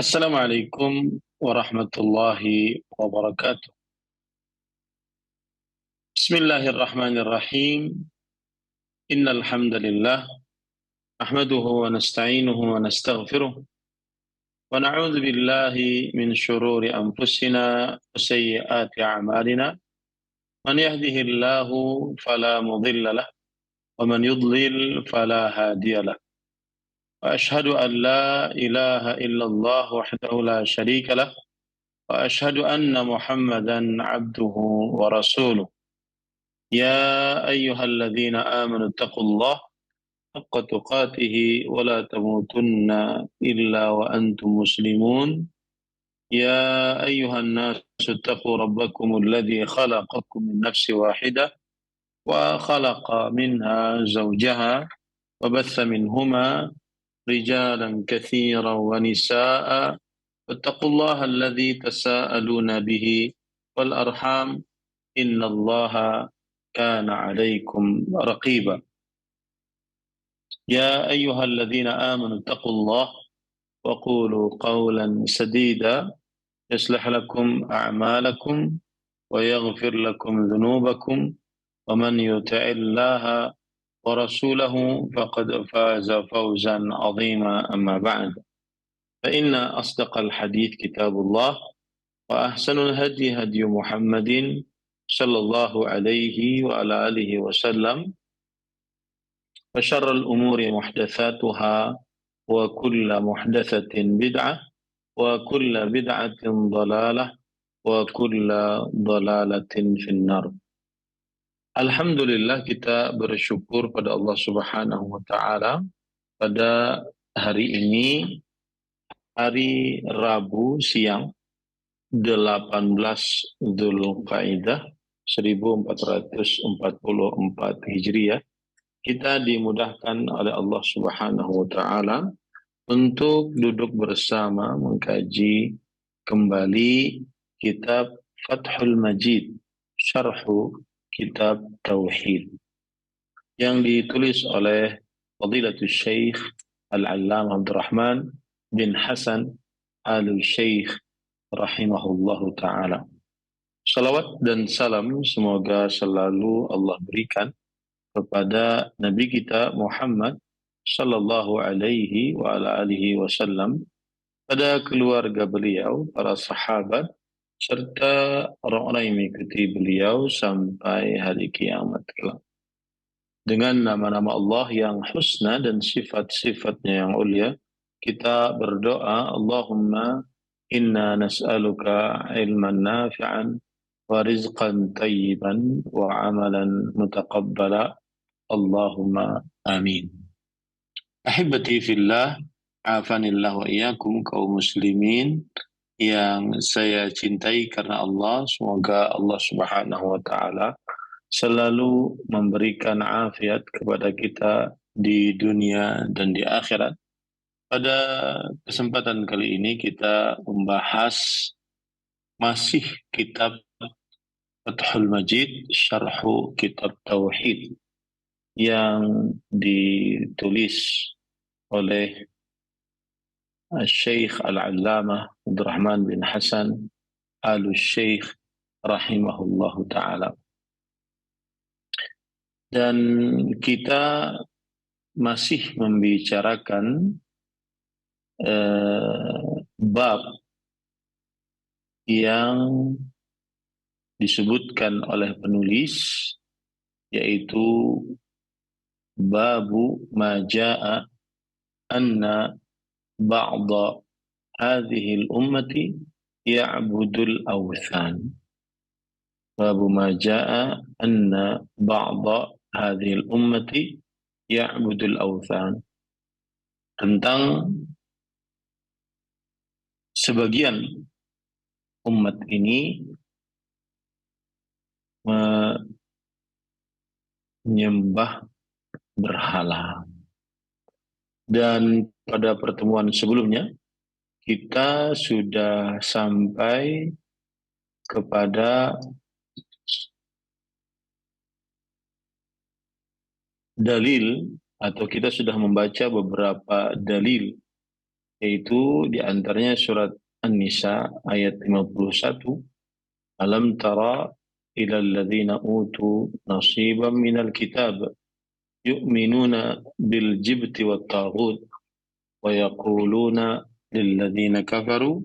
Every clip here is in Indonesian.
Assalamualaikum warahmatullahi wabarakatuh. Bismillahirrahmanirrahim. Innal hamdalillah nahmaduhu wa nasta'inuhu wa nastaghfiruh wa na'udzu billahi min shururi anfusina wa sayyiati a'malina. Man yahdihillahu fala mudilla lah wa man yudlil fala hadiya lah. Wa ashhadu an la ilaha illallah wahdahu la syarika lah wa ashhadu anna Muhammadan 'abduhu wa rasuluh. يا أيها الذين آمنوا اتقوا الله حق تقاته ولا تموتن إلا وأنتم مسلمون. يا أيها الناس اتقوا ربكم الذي خلقكم من نفس واحدة وخلق منها زوجها وبث منهما رجالا كثيرا ونساء واتقوا الله الذي تساءلون به والأرحام إن الله كان عليكم رقيبا. يا أيها الذين آمنوا اتقوا الله وقولوا قولا سديدا يصلح لكم أعمالكم ويغفر لكم ذنوبكم ومن يطع الله ورسوله فقد فاز فوزا عظيما. أما بعد فإن أصدق الحديث كتاب الله وأحسن الهدي هدي محمد صلى الله عليه وعلى آله وسلم وشر الأمور محدثاتها وكل محدثة بدعة وكل بدعة ضلالة وكل ضلالة في النار. Alhamdulillah, kita bersyukur pada Allah Subhanahu wa taala pada hari ini, hari Rabu siang 18 Dzulqa'dah 1444 Hijriah, kita dimudahkan oleh Allah Subhanahu wa taala untuk duduk bersama mengkaji kembali kitab Fathul Majid, syarhu kitab Tauhid, yang ditulis oleh Fadilatul Syekh Al-Allamah Abdurrahman bin Hasan Al-Syekh rahimahullahu ta'ala. Salawat dan salam semoga selalu Allah berikan kepada Nabi kita Muhammad sallallahu alaihi wa ala alihi wasallam, pada keluarga beliau, para sahabat, serta orang-orang yang mengikuti beliau sampai hari kiamat kelak. Dengan nama-nama Allah yang husna dan sifat-sifatnya yang ulia, kita berdoa, Allahumma inna nas'aluka ilman nafi'an wa rizqan tayyiban wa amalan mutaqabbala. Allahumma amin. Ahibati fillah, afanillah wa iyyakum, kaum muslimin yang saya cintai karena Allah. Semoga Allah Subhanahu wa taala selalu memberikan afiat kepada kita di dunia dan di akhirat. Pada kesempatan kali ini kita membahas masih kitab Fathul Majid, syarhu kitab Tauhid, yang ditulis oleh Syekh Al-Allamah Abdurrahman bin Hasan Al-Syekh rahimahullahu ta'ala. Dan kita masih membicarakan bab yang disebutkan oleh penulis, yaitu babu ma jaa anna ba'da hadhihi al-ummati ya'budul awthan. Babu ma jaa anna ba'da hadhihi al-ummati ya'budul awthan. Tentang sebagian umat ini menyembah berhala. Dan pada pertemuan sebelumnya kita sudah sampai kepada dalil, atau kita sudah membaca beberapa dalil yaitu di antaranya surat An-Nisa ayat 51, alam tara ila alladhina utu nasiban minal kitab yu'minuna bil jibti wat taghut wa yaquluna lilladhina kafaru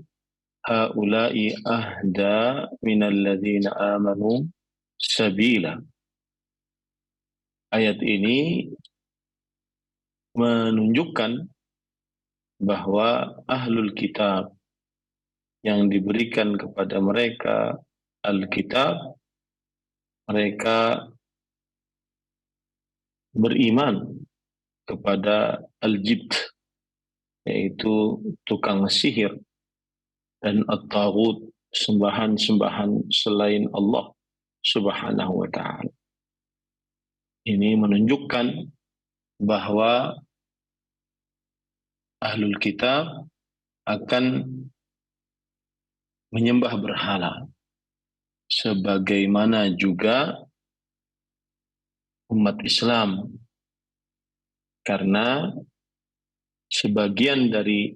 haula'i ahda minal ladzina amanu sabila. Ayat ini menunjukkan bahwa ahlul kitab yang diberikan kepada mereka Alkitab, mereka beriman kepada al-jibt, yaitu tukang sihir, dan at-taghut, sembahan-sembahan selain Allah Subhanahu wa ta'ala. Ini menunjukkan bahwa ahlul kitab akan menyembah berhala, sebagaimana juga umat Islam, karena sebagian dari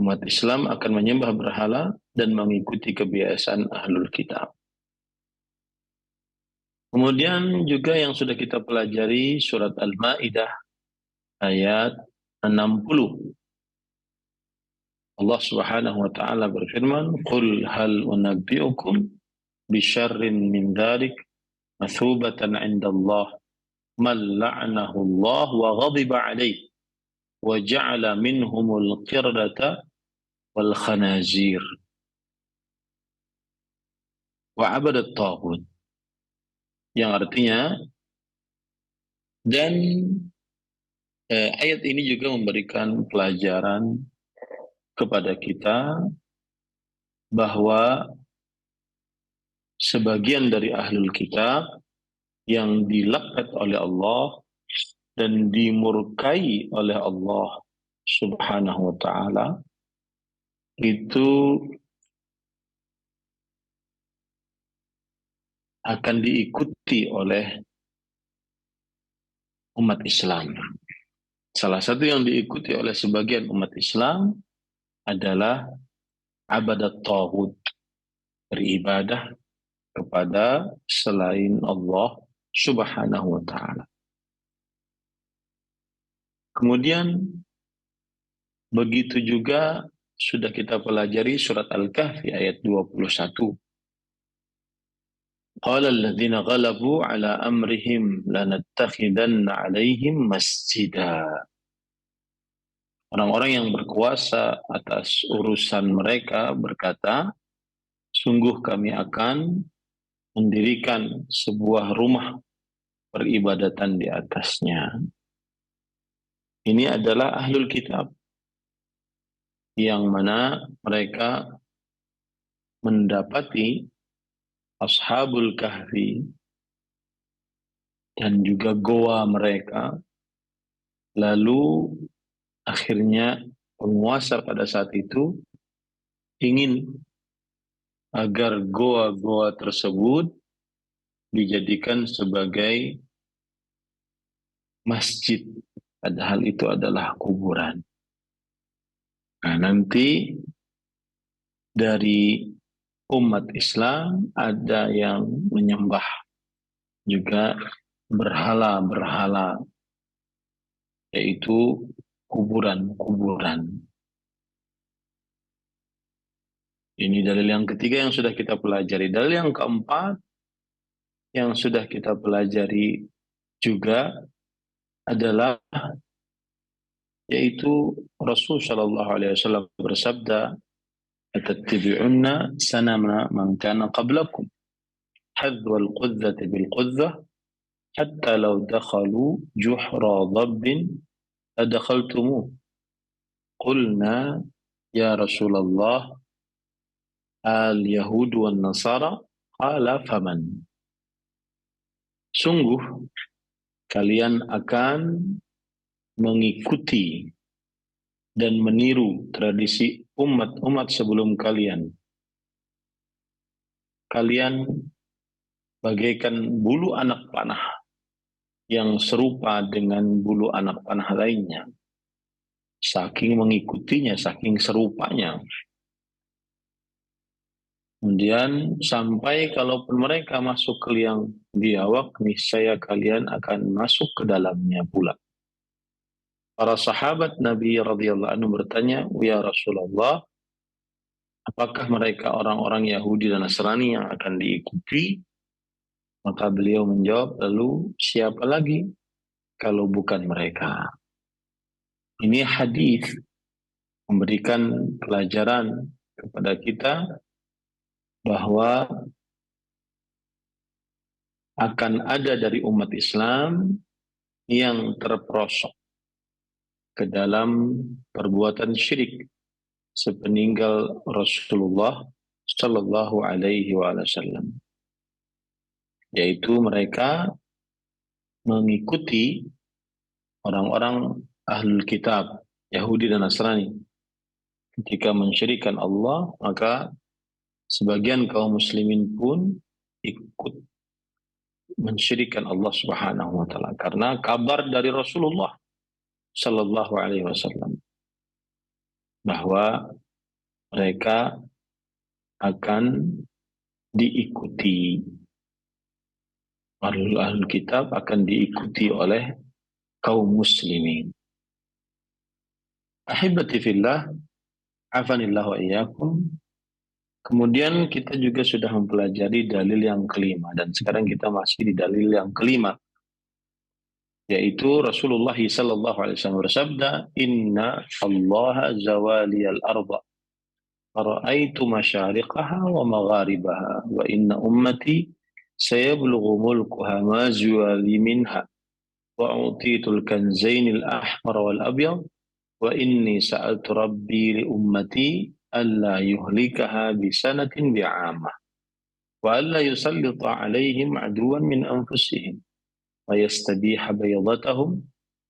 umat Islam akan menyembah berhala dan mengikuti kebiasaan ahlul kitab. Kemudian juga yang sudah kita pelajari surat Al-Maidah ayat 60. Allah Subhanahu wa taala berfirman, "Qul hal unabbi'ukum bi syarrin min dzalik mathubatan 'inda Allah man la'anahu Allah wa ghadiba 'alaihi wa ja'ala minhumul qirdata wal khanazir wa 'abadat taghut." Yang artinya, dan ayat ini juga memberikan pelajaran kepada kita bahwa sebagian dari ahlul kitab yang dilaknat oleh Allah dan dimurkai oleh Allah Subhanahu wa ta'ala itu akan diikuti oleh umat Islam. Salah satu yang diikuti oleh sebagian umat Islam adalah abadat taghut, beribadah kepada selain Allah Subhanahu wa ta'ala. Kemudian begitu juga sudah kita pelajari surat Al-Kahfi ayat 21. Qala alladhina ghalabu ala amrihim lanattakhidanna alaihim masjida. Orang-orang yang berkuasa atas urusan mereka berkata, sungguh kami akan mendirikan sebuah rumah peribadatan di atasnya. Ini adalah ahlul kitab, yang mana mereka mendapati ashabul kahfi dan juga goa mereka, lalu akhirnya penguasa pada saat itu ingin agar goa-goa tersebut dijadikan sebagai masjid, padahal itu adalah kuburan. Nah, nanti dari umat Islam ada yang menyembah juga berhala-berhala, yaitu kuburan-kuburan. Ini dalil yang ketiga yang sudah kita pelajari. Dalil yang keempat yang sudah kita pelajari juga adalah yaitu Rasul Shallallahu Alaihi Wasallam bersabda, "Atattabi'unna sanama man kana qablakum, hadwal qudzati bil qudzah, hatta law dakhalu juhra dhabbin adakhaltumuh." Qulna ya Rasulullah al-Yahud wan Nasara, qala faman. Sungguh kalian akan mengikuti dan meniru tradisi umat-umat sebelum kalian. Kalian bagaikan bulu anak panah yang serupa dengan bulu anak panah lainnya. saking mengikutinya, saking serupanya. Kemudian sampai kalaupun mereka masuk ke liang biawak, niscaya kalian akan masuk ke dalamnya pula. Para sahabat Nabi radhiyallahu anhu bertanya, "Ya Rasulullah, apakah mereka orang-orang Yahudi dan Nasrani yang akan diikuti?" Maka beliau menjawab, "Lalu siapa lagi kalau bukan mereka?" Ini hadis memberikan pelajaran kepada kita bahwa akan ada dari umat Islam yang terperosok ke dalam perbuatan syirik sepeninggal Rasulullah Sallallahu Alaihi Wasallam, yaitu mereka mengikuti orang-orang ahlul kitab Yahudi dan Nasrani. Ketika mensyirikkan Allah, maka sebagian kaum muslimin pun ikut mensyirikkan Allah Subhanahu wa taala karena kabar dari Rasulullah Sallallahu Alaihi Wasallam bahwa mereka akan diikuti, ahlul kitab akan diikuti oleh kaum muslimin. Ahibati fillah, afanillah wa iyyakum. Kemudian kita juga sudah mempelajari dalil yang kelima, dan sekarang kita masih di dalil yang kelima, yaitu Rasulullah sallallahu alaihi wasallam bersabda, "Inna Allah zawaliyal arda fara'aitu masyariqaha wa magharibaha wa inna ummati sayablughu mulkuha ma zuwali minha wa utitul kanzainil ahmar wal abyad wa inni sa'altu rabbi li ummati alla yuhlikaha bisanatin bi'amah wa alla yusallita alaihim aduwan min anfusihim wa yastabiha baydatahum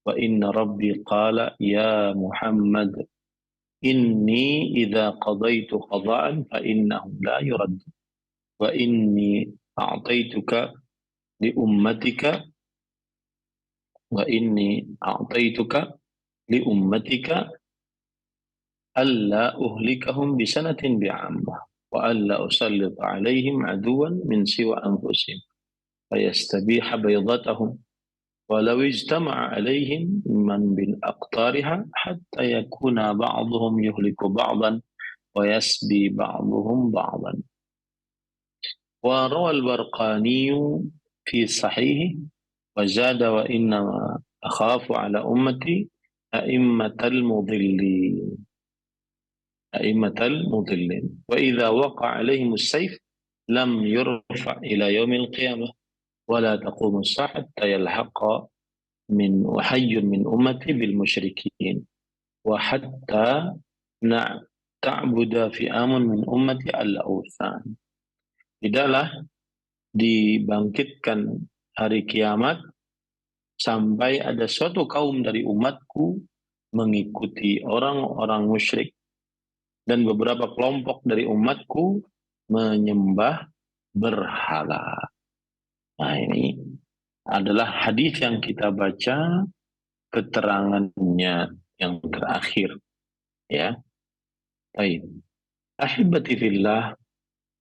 wa inna rabbi qala ya Muhammad inni idza qadaitu qada'an fa innahu la yurad wa inni a'taituka li ummatika wa inni a'taituka li ummatika alla uhlikahum bisanatin bi'ammah wa alla usallita alaihim aduwan min siwa anfusihim fayastabiha baydatahum walau ijtama'a alaihim man bin aqtariha hatta yakuna ba'dhum yuhliku ba'dan wa yasbi ba'dhum ba'dan." Wa rawal Barqani fi sahih wa zada wa inna akhafu ala ummati a'immatal mudillin wa idza waqa'a alaihim as-sayf lam yurfa ila yaumil qiyamah wa la taqumu as-sa'ah hatta yalhaqa min hayyun min ummati bil musyrikin wa hatta ta'buda fi'amun min ummati al-awthan. Tidaklah dibangkitkan hari kiamat sampai ada suatu kaum dari umatku mengikuti orang-orang musyrik dan beberapa kelompok dari umatku menyembah berhala. Nah, ini adalah hadis yang kita baca keterangannya yang terakhir, ya. Baik. Ahibati fillah,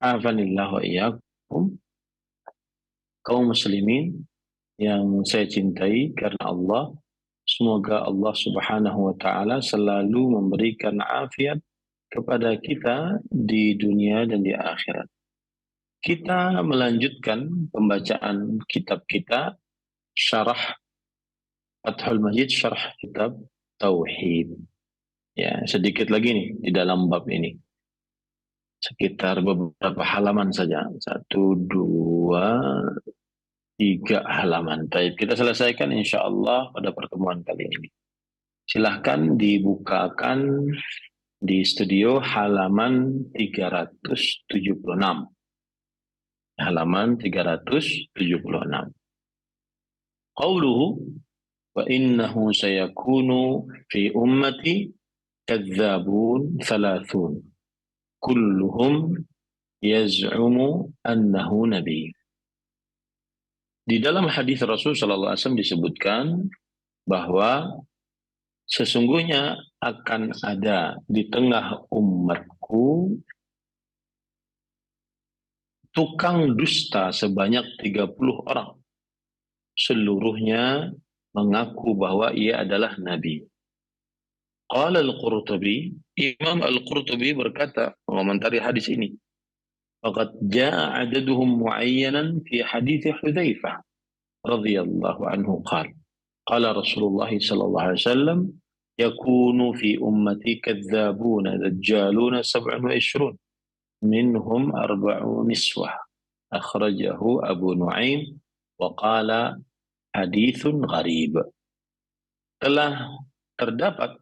afanillah wa iyyakum. Kaum muslimin yang saya cintai karena Allah, semoga Allah Subhanahu wa taala selalu memberikan afiat kepada kita di dunia dan di akhirat. Kita melanjutkan pembacaan kitab kita, Syarah Fathul Majid, Syarah Kitab Tauhid. Ya, sedikit lagi nih di dalam bab ini. Sekitar beberapa halaman saja. 1, 2, 3 halaman. Baik, kita selesaikan insya Allah pada pertemuan kali ini. Silahkan dibukakan di studio halaman 376. Halaman 376. Qauluhu wa innahu sayakunu fi ummati kadzabun thalathun kulluhum yaz'umu annahu nabi. Di dalam hadis Rasul sallallahu alaihi wasallam disebutkan bahwa sesungguhnya akan ada di tengah umatku tukang dusta sebanyak 30 orang. Seluruhnya mengaku bahwa ia adalah nabi. Qala al-Qurtubi, Imam al-Qurtubi berkata mengomentari hadis ini, faqad jaa adaduhum muayyanan fi hadits Hudzaifah radhiyallahu anhu qala qala Rasulullah sallallahu alaihi wasallam yakunu fi ummati kadzabuna dajjaluna 27 minhum 40 niswah akhrajahu Abu Nuaim wa qala hadithun gharib. Telah terdapat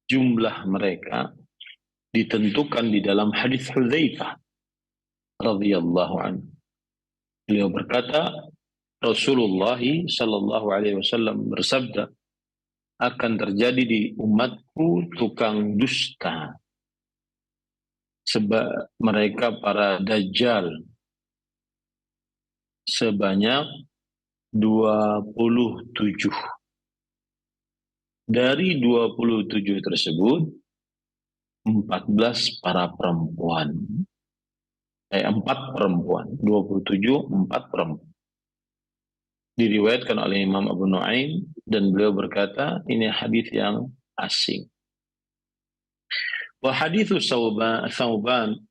jumlah mereka ditentukan di dalam hadis Hudzaifah radhiyallahu anhu. Beliau berkata, Rasulullah sallallahu alaihi wasallam bersabda, akan terjadi di umatku tukang dusta. Sebab mereka para dajjal sebanyak 27. Dari 27 tersebut 14 para perempuan. 4 perempuan, 27 4 perempuan. Diriwayatkan oleh Imam Abu Nuaim dan beliau berkata ini hadis yang asing. Wa hadithu Thauban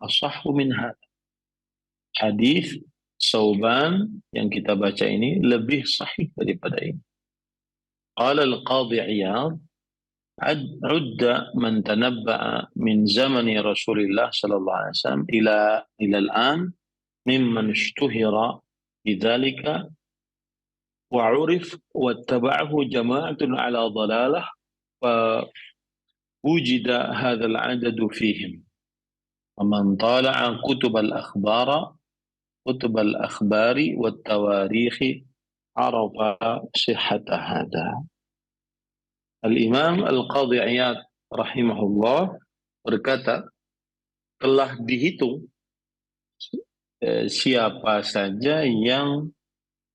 asahhu min hadha. Hadis Thauban yang kita baca ini lebih sahih daripada ini. Qala al-Qadhi Iyad عد من تنبأ من زمن رسول الله صلى الله عليه وسلم إلى الآن ممن اشتهر بذلك وعرف واتبعه جماعة على ضلالة فوجد هذا العدد فيهم ومن طالع كتب الأخبار والتواريخ عرف صحة هذا. Al-Imam Al-Qadhi Iyad rahimahullah berkata, telah dihitung siapa saja yang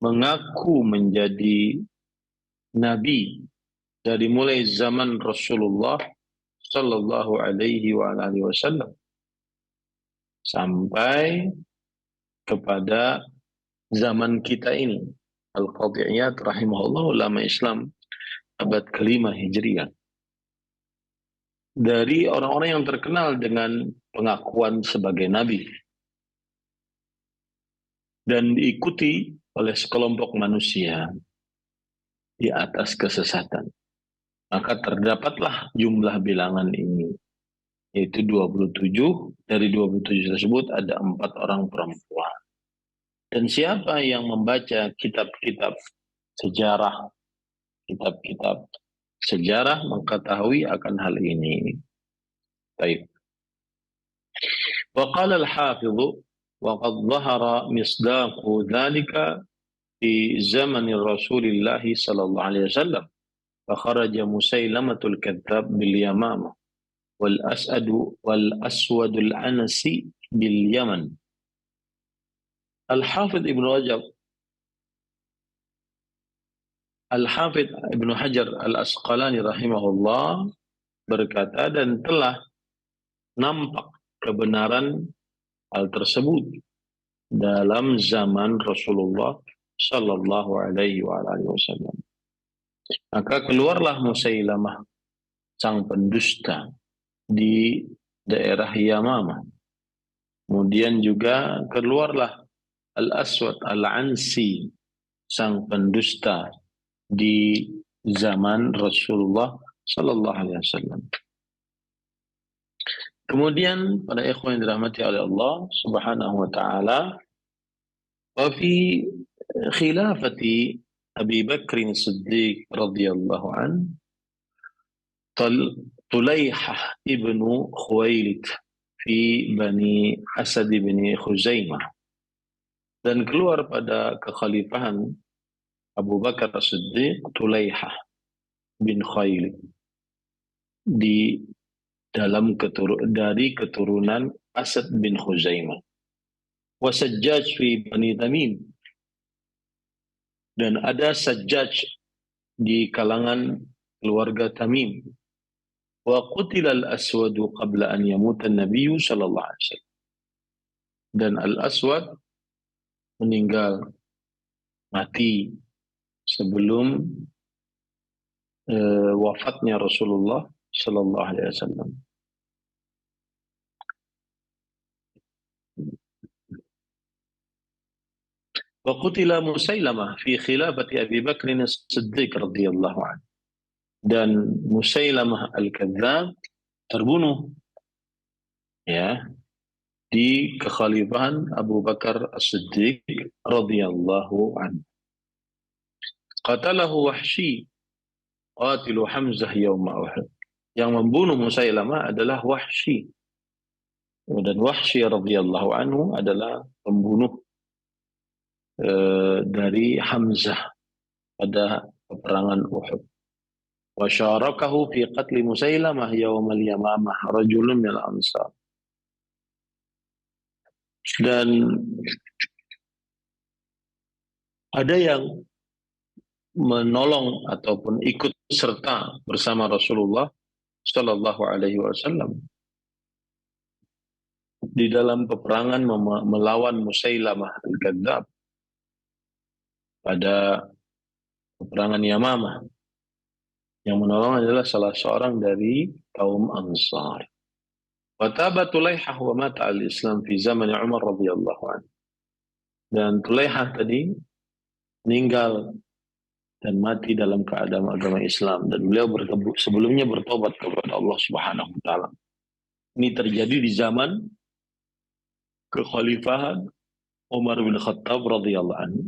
mengaku menjadi nabi dari mulai zaman Rasulullah sallallahu alaihi wasallam sampai kepada zaman kita ini. Al-Qadhi Iyad rahimahullah ulama Islam abad kelima Hijriah. Dari orang-orang yang terkenal dengan pengakuan sebagai nabi dan diikuti oleh sekelompok manusia di atas kesesatan. Maka terdapatlah jumlah bilangan ini, yaitu 27. Dari 27 tersebut ada 4 orang perempuan. Dan siapa yang membaca kitab-kitab sejarah mengetahui akan hal ini. Baik. Wa qala al-Hafidh wa qad dhahara misdaqu dhalika fi zaman Rasulillah sallallahu alaihi wasallam fa kharaja Musailamatul Kadzdzab bil Yamamah wal Aswad al-Anasi bil Yaman. Al-Hafidh Ibnu Hajar Al-Asqalani rahimahullah berkata dan telah nampak kebenaran hal tersebut dalam zaman Rasulullah sallallahu alaihi wasallam. Maka keluarlah Musailamah sang pendusta di daerah Yamamah. Kemudian juga keluarlah Al-Aswad Al-Ansi sang pendusta di zaman Rasulullah sallallahu alaihi wasallam. Kemudian pada ikhwan yang dirahmati oleh Allah Subhanahu wa taala, wa fi khilafati Abi Bakr As-Siddiq radhiyallahu an Tulaihah ibnu Khuwailid fi Bani Asad bin Khuzaimah, dan keluar pada kekhalifahan Abu Bakar As-Siddiq Tulaihah bin Khuwailid dari keturunan Asad bin Khuzaimah. Wa Sajjaj fi Bani Tamim, dan ada Sajjaj di kalangan keluarga Tamim. wa qutila al-aswadu qabla an yamuta an-nabiy sallallahu alaihi wasallam. Dan al-aswad meninggal mati sebelum wafatnya Rasulullah sallallahu alaihi wasallam. Wa qutila Musailamah fi khilafati Abi Bakr as-Siddiq radhiyallahu anhu. Dan Musailamah al-Kadzdzab terbunuh ya di kekhalifahan Abu Bakar as-Siddiq radhiyallahu anhu. Qatalahu Wahsy qatilu Hamzah yauma Uhud. Yang membunuh Musailamah adalah Wahsy. Dan Wahsy radhiyallahu anhu adalah pembunuh dari Hamzah pada peperangan Uhud. Wa syarakahu fi qatli Musailamah yawm al-Yamamah rajulun min al-Ansar. Dan ada yang menolong ataupun ikut serta bersama Rasulullah sallallahu alaihi wasallam di dalam peperangan melawan Musailamah al-Kadzdzab pada peperangan Yamamah. Yang menolong adalah salah seorang dari kaum Ansar. Wa taba Tulaihah wa mata al-Islam fi zaman Umar radhiyallahu anhu. Dan Tulaihah tadi meninggal dan mati dalam keadaan agama Islam, dan beliau sebelumnya bertobat kepada Allah Subhanahu wa taala. Ini terjadi di zaman kekhalifahan Umar bin Khattab radhiyallahu anhu.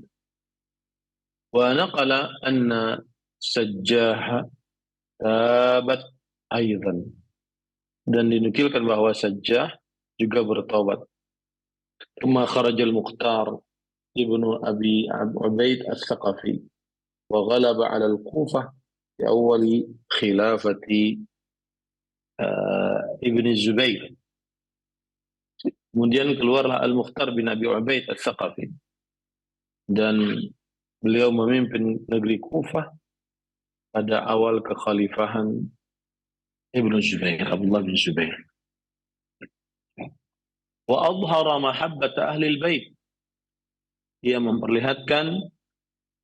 Wa naqala anna Sajjah tabat aidan, dan dinukilkan bahwa Sajjah juga bertobat. Kama kharajal Mukhtar ibnu Abi Ubaid al-Thaqafi wa ghalaba 'ala al-Kufah fi awal khilafati Ibn Zubair. Kemudian keluarlah Al-Mukhtar bin Abi Ubaid al-Thaqafi, dan beliau memimpin negeri Kufah pada awal kekhalifahan Ibn Zubair, Abdullah bin Zubair. Wa adhara mahabbata ahli al-bait. Ia memperlihatkan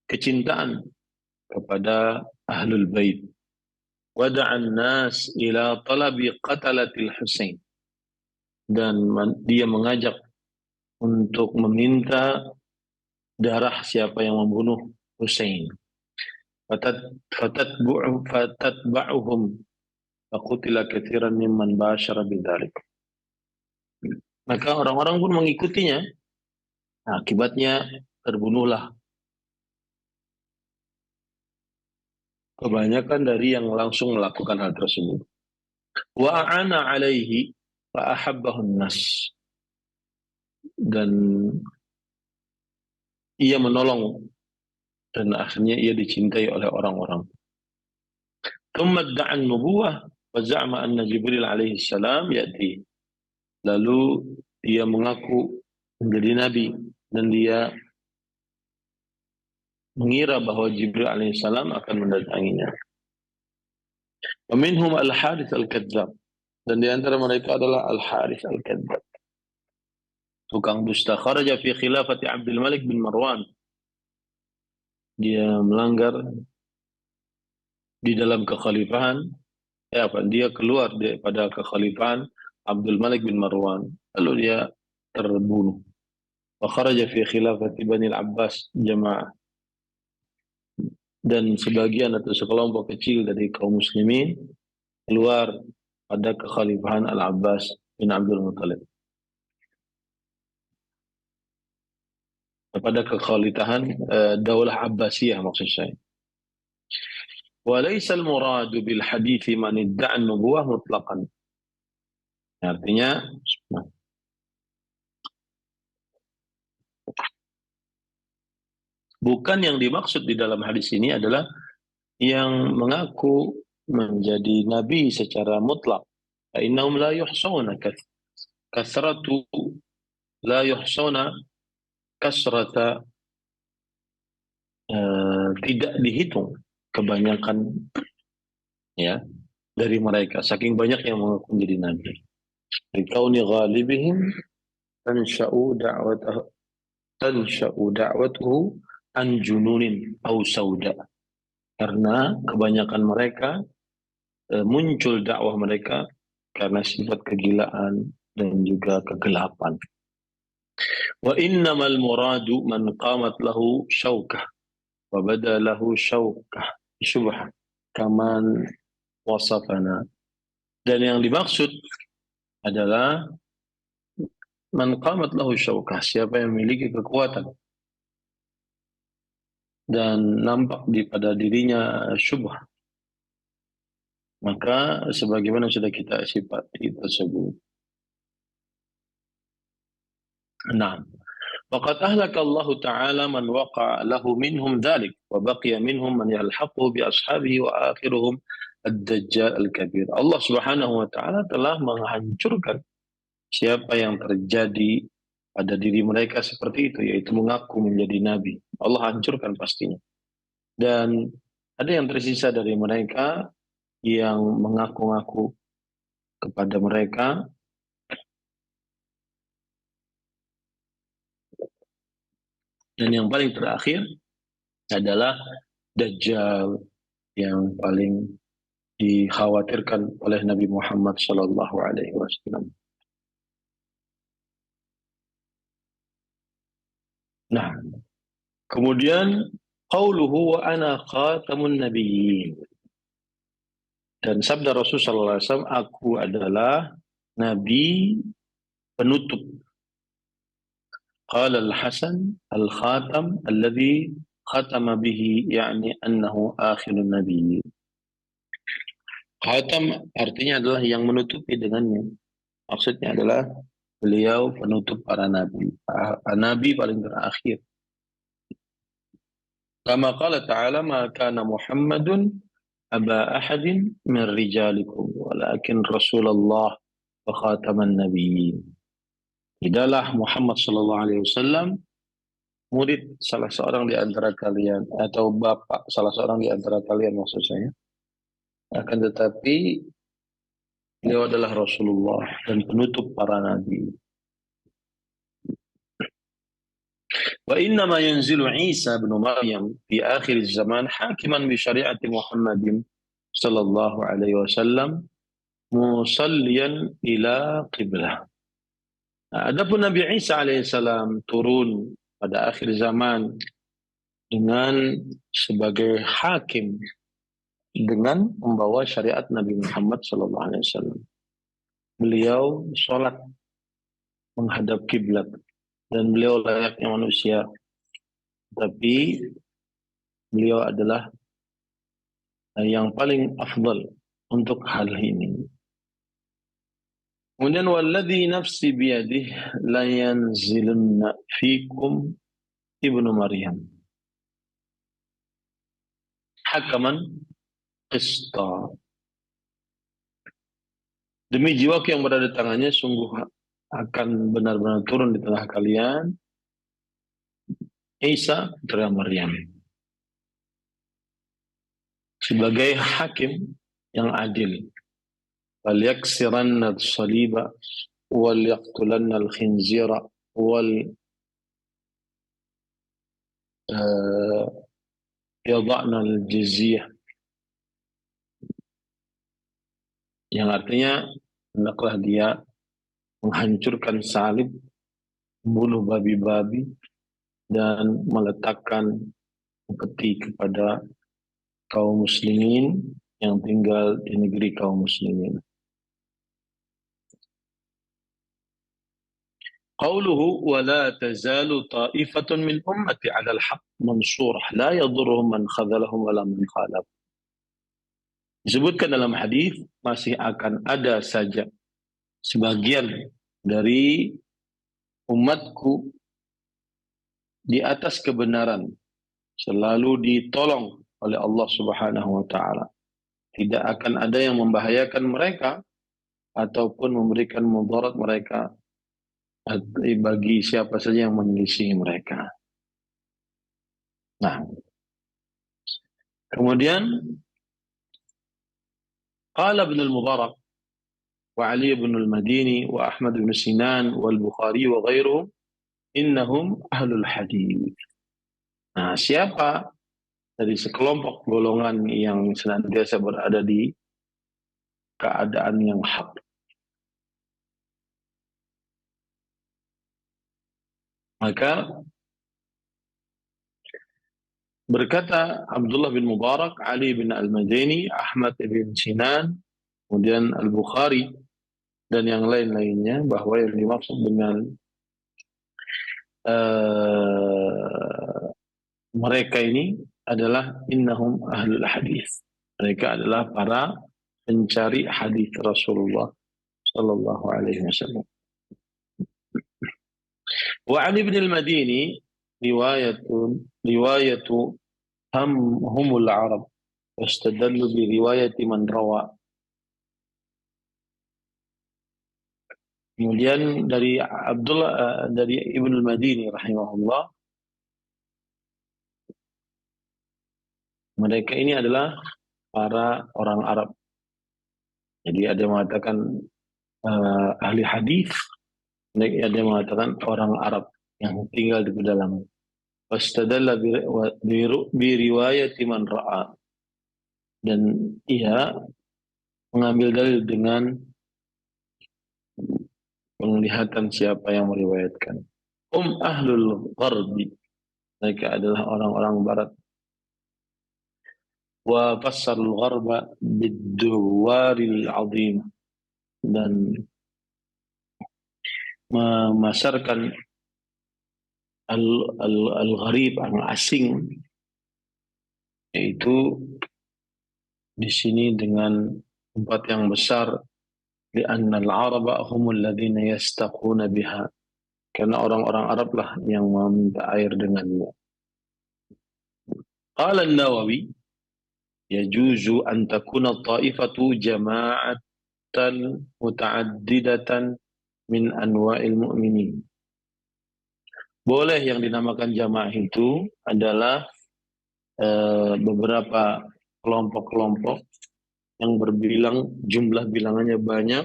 kecintaan kepada ahlul bait. Wada'an nas ila talabi qatalatil Husain. Dan dia mengajak untuk meminta darah siapa yang membunuh Husain. Fatatba'uhum faqutila katsiran mimman bashara bidzalik. Maka orang-orang pun mengikutinya. Nah, akibatnya terbunuhlah kebanyakan dari yang langsung melakukan hal tersebut. Wa a'ana alaihi fa ahabbahu an-nas. Dan ia menolong dan akhirnya ia dicintai oleh orang-orang. Thumma da'a an-nubuwah wa za'ama anna Jibril alaihi salam ya'ti. Lalu dia mengaku menjadi nabi dan dia mengira bahwa Jibril alaihissalam akan mendatanginya. Wa minhum al-Harits al-Kadzdzab, dan di antara mereka adalah al-Harits al-Kadzdzab, tukang dusta. Kharaja fi khilafati Abdul Malik bin Marwan. Dia melanggar di dalam kekhalifahan, dia keluar pada kekhalifahan Abdul Malik bin Marwan, lalu dia terbunuh. Wa kharaja fi khilafati Bani al-Abbas jama'ah. Dan sebagian atau sekelompok kecil dari kaum muslimin keluar pada kekhalifahan Al-Abbas bin Abdul Muttalib. Pada kekhalifahan Daulah Abbasiyah maksud saya. Wa laysa al-muradu bil hadits man idda'a an-nubuwah mutlaqan. Artinya bukan yang dimaksud di dalam hadis ini adalah yang mengaku menjadi nabi secara mutlak. Innahum la yuhsawna kasratu la yuhsawna kasrata, tidak dihitung kebanyakan ya dari mereka, saking banyak yang mengaku menjadi nabi. Likauni ghalibihim tansha'u da'watahu an jununin au sauda. Karena kebanyakan mereka muncul dakwah mereka karena sifat kegilaan dan juga kegelapan. Wa innamal muradu man qamat lahu syaukah wa bada lahu syaukah syubhah kaman wasafana. Dan yang dimaksud adalah man qamat lahu syaukah, siapa yang memiliki kekuatan dan nampak pada dirinya syubhah, maka sebagaimana sudah kita sifati tersebut. Nah, faqad ahlaka Allah Ta'ala man waqa'a lahu minhum dhalik wa baqiya minhum man yalhaqu bi ashabihi wa akhiruhum ad-dajjal al-kabir. Allah Subhanahu wa taala telah menghancurkan siapa yang terjadi pada diri mereka seperti itu, yaitu mengaku menjadi nabi. Allah hancurkan pastinya. Dan ada yang tersisa dari mereka yang mengaku-ngaku kepada mereka. Dan yang paling terakhir adalah Dajjal yang paling dikhawatirkan oleh Nabi Muhammad sallallahu alaihi wasallam. Nah, kemudian qauluhu wa ana khatamun nabiyyin. Dan sabda Rasul sallallahu alaihi wasallam, aku adalah nabi penutup. Qala al-Hasan al-khatam alladhi khatama bihi, yani annahu akhirun nabiyyin. Khatam artinya adalah yang menutupi dengannya. Maksudnya adalah beliau penutup para nabi. Nabi paling terakhir. Kama qala ta'ala ma kana Muhammadun aba ahadin min rijalikum walakin Rasulullah wa khataman nabiyyin. Tidaklah Muhammad sallallahu alaihi wasallam murid salah seorang di antara kalian atau bapak salah seorang di antara kalian maksud saya. Akan tetapi beliau adalah Rasulullah dan penutup para nabi. Wa inna ma yanzilu Isa bin Maryam fi akhir zaman hakiman bi syari'ati Muhammadin sallallahu alaihi wasallam musalliyan ila qiblah. Adapun Nabi Isa alaihissalam turun pada akhir zaman dengan sebagai hakim dengan membawa syariat Nabi Muhammad sallallahu alaihi wasallam. Beliau sholat menghadap kiblat dan beliau layaknya manusia, tapi beliau adalah yang paling afdal untuk hal ini. Kemudian walladzi nafsi biyadihi la yanzilunna fikum ibnu Maryam hakaman qista. Demi jiwaku yang berada di tangannya, sungguh akan benar-benar turun di tengah kalian Isa putra Maryam sebagai hakim yang adil. Wal yaksiranna as-saliba wal yaqtulanna al-khinzira wal yada'na al-jizyah, yang artinya hendaklah dia menghancurkan salib, membunuh babi-babi, dan meletakkan peti kepada kaum muslimin yang tinggal di negeri kaum muslimin. Qauluhu wa la tazalu ta'ifatun min ummati 'ala al-haqq mansurah la yadurruhum man khadhalahum wa la man khalaf. Disebutkan dalam hadis masih akan ada saja sebagian dari umatku di atas kebenaran, selalu ditolong oleh Allah Subhanahu wa taala. Tidak akan ada yang membahayakan mereka ataupun memberikan mudarat mereka bagi siapa saja yang menyelisihi mereka. Nah, kemudian Qala Ibn al-Mubarak wa Ali ibn al-Madini wa Ahmad bin Sinan wal Bukhari wa ghairuhum innahum ahlul hadis. Nah, siapa dari sekelompok golongan yang senantiasa berada di keadaan yang hak, maka berkata Abdullah bin Mubarak, Ali bin Al-Madini, Ahmad bin Sinan, kemudian Al-Bukhari, dan yang lain-lainnya, bahwa yang dimaksud dengan mereka ini adalah innahum ahlul hadis. Mereka adalah para pencari hadis Rasulullah sallallahu alaihi wasallam. Wa Ali bin Al-Madini riwayatu humul Arab wastadallu bi riwayati man rawa. Kemudian dari Abdullah dari Ibnu Al-Madini rahimahullah, mereka ini adalah para orang Arab. Jadi ada yang mengatakan ahli hadis, ada yang mengatakan orang Arab yang tinggal di pedalaman. Wastadalla bi riwayati man ra'a, dan ia mengambil dalil dengan penglihatan siapa yang meriwayatkan. Ahlul gharbi, mereka adalah orang-orang barat. Wa fassarul gharba bid-duwaril azim, dan memasarkan al-gharib, yang asing, yaitu di sini dengan tempat yang besar, li'anna al-araba humul ladzina yastaquna biha, karena orang-orang Arab lah yang meminta air dengannya. Qala an-Nawawi yajuzu an takuna ta'ifatu jama'atan muta'addidatan min anwa'il mu'minin. Boleh yang dinamakan jamaah itu adalah beberapa kelompok-kelompok yang berbilang, jumlah bilangannya banyak,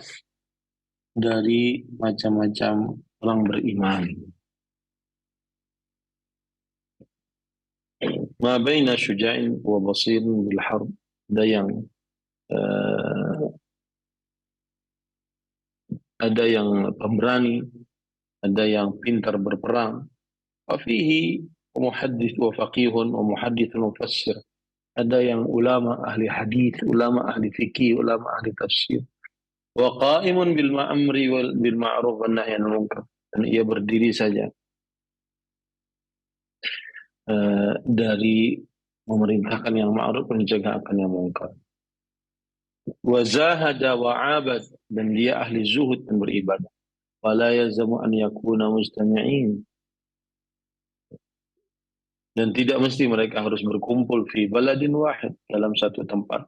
dari macam-macam orang beriman. Ma baina syuja'in wa basirin bil harb, ada yang pemberani, ada yang pintar berperang. Wa fihi muhaddits wa faqihun wa muhaddits mufassir. Ada yang ulama ahli hadis, ulama ahli fikih, ulama ahli tafsir. Wa qa'imun bil ma'amri wal bil ma'ruf wan nahy anil munkar. Dan ia berdiri saja dari memerintahkan yang ma'ruf dan mencegah akan yang munkar. Wa zahada wa 'abad, dan dia ahli zuhud dan beribadah. Wa la yazamu an yakuna mustami'in, dan tidak mesti mereka harus berkumpul fi baladin wahid, dalam satu tempat.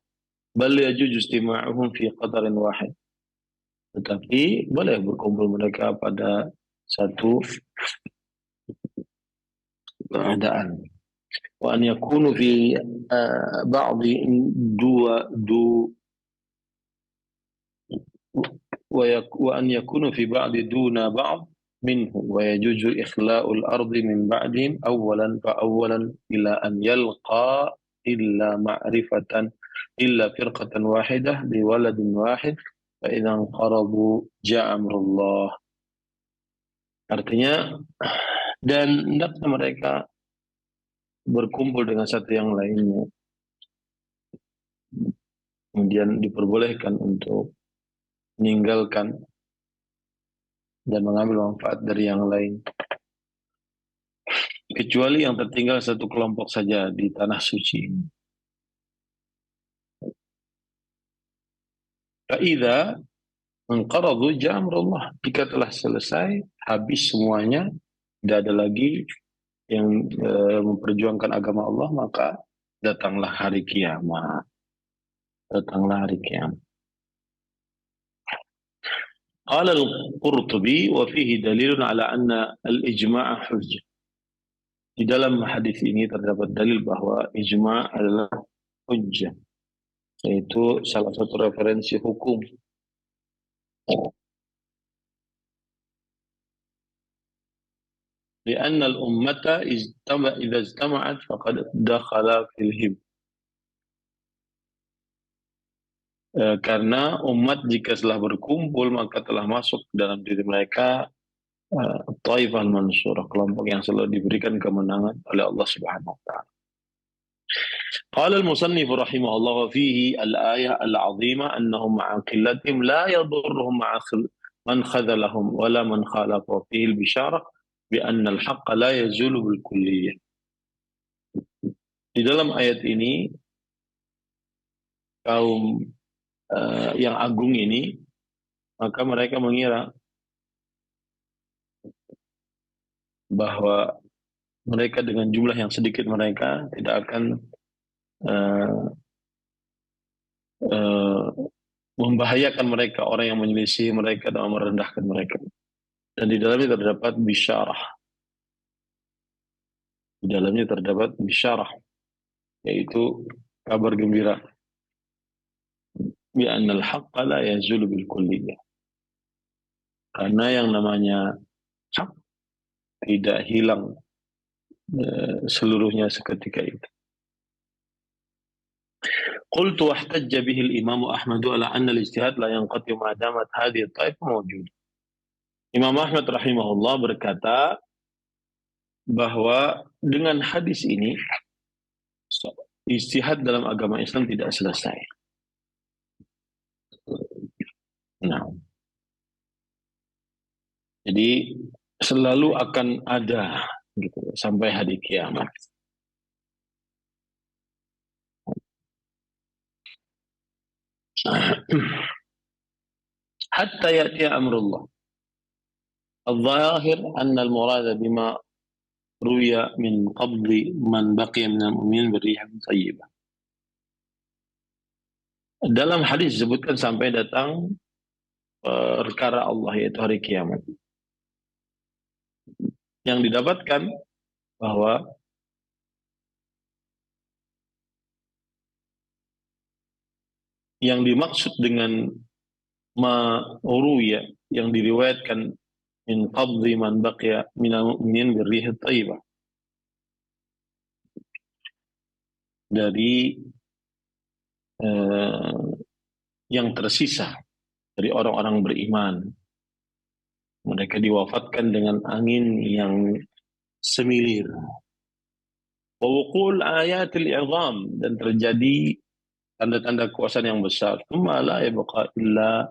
Bal yajuzu istima'uhum fi qadarin wahid, tetapi boleh berkumpul mereka pada satu keadaan. Wa an yakunu fi ba'di wa an yakunu fi ba'di duna ba'd منه ويجوز إخلاء الأرض من بعدهم أولا فأولا إلى أن يلقى إلا فرقة واحدة بولد واحد فإذا انقرضوا جاء أمر الله. Artinya, dan hendaknya mereka berkumpul dengan satu yang lainnya, kemudian diperbolehkan untuk meninggalkan dan mengambil manfaat dari yang lain, kecuali yang tertinggal satu kelompok saja di tanah suci ini. Fa'idha anqaradu jamrullah, jika telah selesai, habis semuanya, tidak ada lagi yang memperjuangkan agama Allah, maka datanglah hari kiamat. Qala al-Qurtubi wa fihi dalilun ala anna al-ijma' hujjah. Di dalam hadis ini terdapat dalil bahwa ijma' adalah hujjah. Itu salah satu referensi hukum. لأن الأمة إذا اجتمعت فقد دخل في الهب. Karena umat jika telah berkumpul maka telah masuk dalam diri mereka Taifah Mansurah, kelompok yang selalu diberikan kemenangan oleh Allah Subhanahu wa taala. Qala al-musannif rahimahullah wa fihi al-ayah al-'azimah annahum ma'a qillatihim la yadurruhum ma'a man khadhalahum wa la man khalafa fihi al-bisharah bi anna al-haqqa la yazulu bil kulliyah. Di dalam ayat ini kaum yang agung ini maka mereka mengira bahwa mereka dengan jumlah yang sedikit mereka tidak akan membahayakan mereka, orang yang menyelisih mereka dan merendahkan mereka. Dan di dalamnya terdapat bisyarah. Di dalamnya terdapat bisyarah, yaitu kabar gembira. Bi annal haqqa la yazulu bil kulliyah. Karena yang namanya hak tidak hilang seluruhnya seketika itu. قلت واحتج به الإمام أحمد على أن الاجتهاد لا ينقطع ما دامت هذه الطائفة موجودة. Imam Ahmad rahimahullah berkata bahwa dengan hadis ini ijtihad dalam agama Islam tidak selesai. Nah, jadi selalu akan ada gitu sampai hari kiamat. Hatta ya'ti amrullah. Al-zahir anna al-murada bima ruya min qabli man baqiya min al-mu'minin birihan thayyibah. Dalam hadis disebutkan sampai datang perkara Allah, yaitu hari kiamat. Yang didapatkan bahwa yang dimaksud dengan ma'ruya yang diriwayatkan min qabdi man baqiya minal mu'minin birrih thayyibah, dari yang tersisa dari orang-orang beriman, mereka diwafatkan dengan angin yang semilir. Wa wuqul ayatil i'zam, dan terjadi tanda-tanda kekuasaan yang besar. Tsumma la yabqa illa